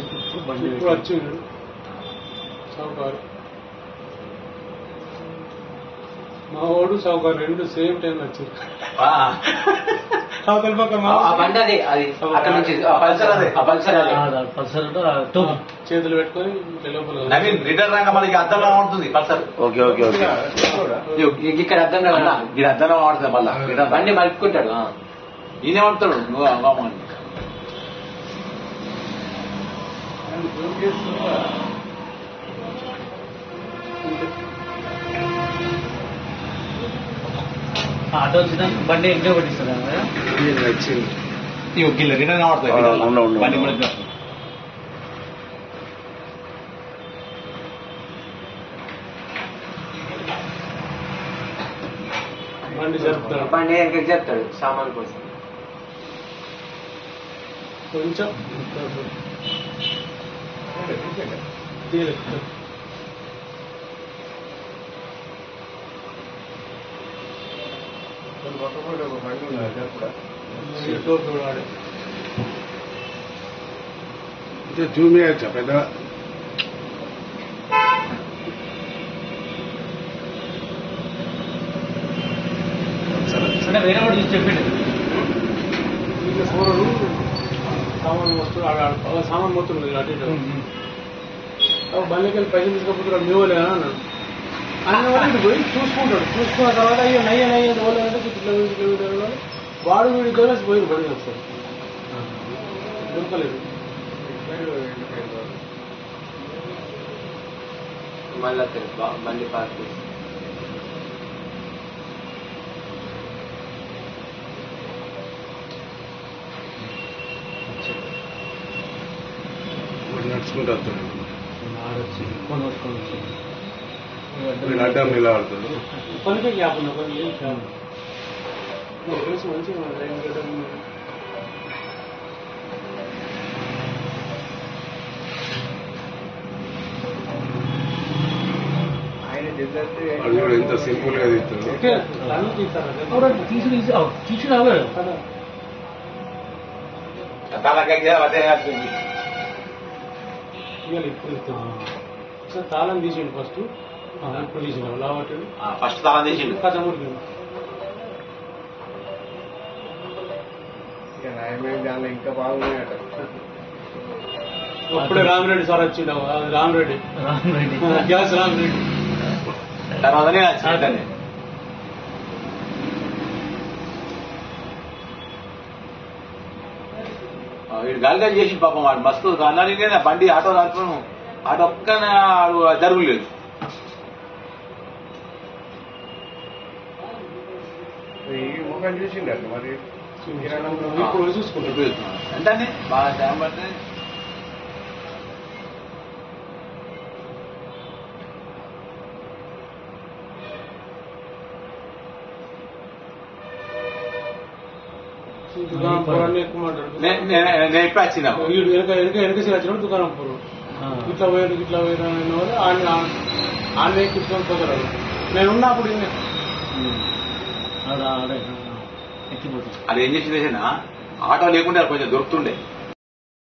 ఇప్పుడు వచ్చిండు సౌకారు మా వాడు సౌకారు రెండు సేమ్ టైం వచ్చారు. చేతులు పెట్టుకొని రిటర్న్ రంగా మనకి అర్థంగా ఉంటుంది పల్సర్. ఓకే ఓకే ఓకే ఇక్కడ అర్థంగా ఇది అర్థంగా వాడుతుంది. మళ్ళీ బండి మలుపుకుంటాడు ఈయనేమంటాడు నువ్వు అమ్మని ఆటో వచ్చిన బండి ఎగ్జామ్ పట్టిస్తారా రిటర్న్ వాడుతుంది బండి బండి జరుపుతాడు. బండి ఎక్కడికి చెప్తాడు సామాన్ కోసం కొంచెం జూమ్ చేయొచ్చా పెద్దగా? అంటే వేరే వాడు చూసి చెప్పిండు సామాన్ మొత్తం సామాన్ మొత్తం అటు ఇటు బండికి వెళ్ళి పైసలు తీసుకపోతున్నాడు మీ వాళ్ళే అన్నాడు. ఆయన వాళ్ళు పోయి చూసుకుంటాడు. చూసుకున్న తర్వాత అయ్యో నయ్య వాళ్ళంటే వాడు వీడి దొరసి పోయి బండి వస్తాడు. దొరకలేదు. మళ్ళీ బండి పార్క్ నడుచుకుంటూ వస్తాడు. ఫోన్ వస్తుంది వీళ్ళు అడ్డం ఇలా ఆడతాడు. పనికే గ్యాప్ ఉన్నా కొన్ని కలిసి మంచిగా అది కూడా ఎంత సింపుల్ గా తీస్తాడు. తీసి రావాడు ఇప్పుడు సార్ తాళం తీసిండు ఫస్ట్. ఇప్పుడు తీసిండు లావట్టు ఫస్ట్ తాళం తీసిండు కథముడికి ఇంకా బాగున్నాయట. అప్పుడే రామిరెడ్డి సార్ వచ్చిండు. రామిరెడ్డి గ్యాస్ రామిరెడ్డి తర్వాతనే వీడు గాలిగా చేసి పాపం వాడు మస్తు అన్నాడు. బండి ఆటో రాకపోను ఆటో ఒక్కనే జరుగులేదు. చూసిండ మరి ఇప్పుడు చూసుకుంటాడు అంటే బాగా టైం పడితే దుకాణం పూరాన్ని ఎక్కువ మాట్లాడు. నేను ఎప్పుడు వచ్చినా వెనక వచ్చినప్పుడు దుకాణం పూర్వం ఇట్లా పోయారు అనే వాళ్ళు ఆన్నే కూర్చొని పోతారు. నేను ఉన్నప్పుడు అది ఏం చేసింది ఆటో లేకుంటే కొంచెం దొరుకుతుండే.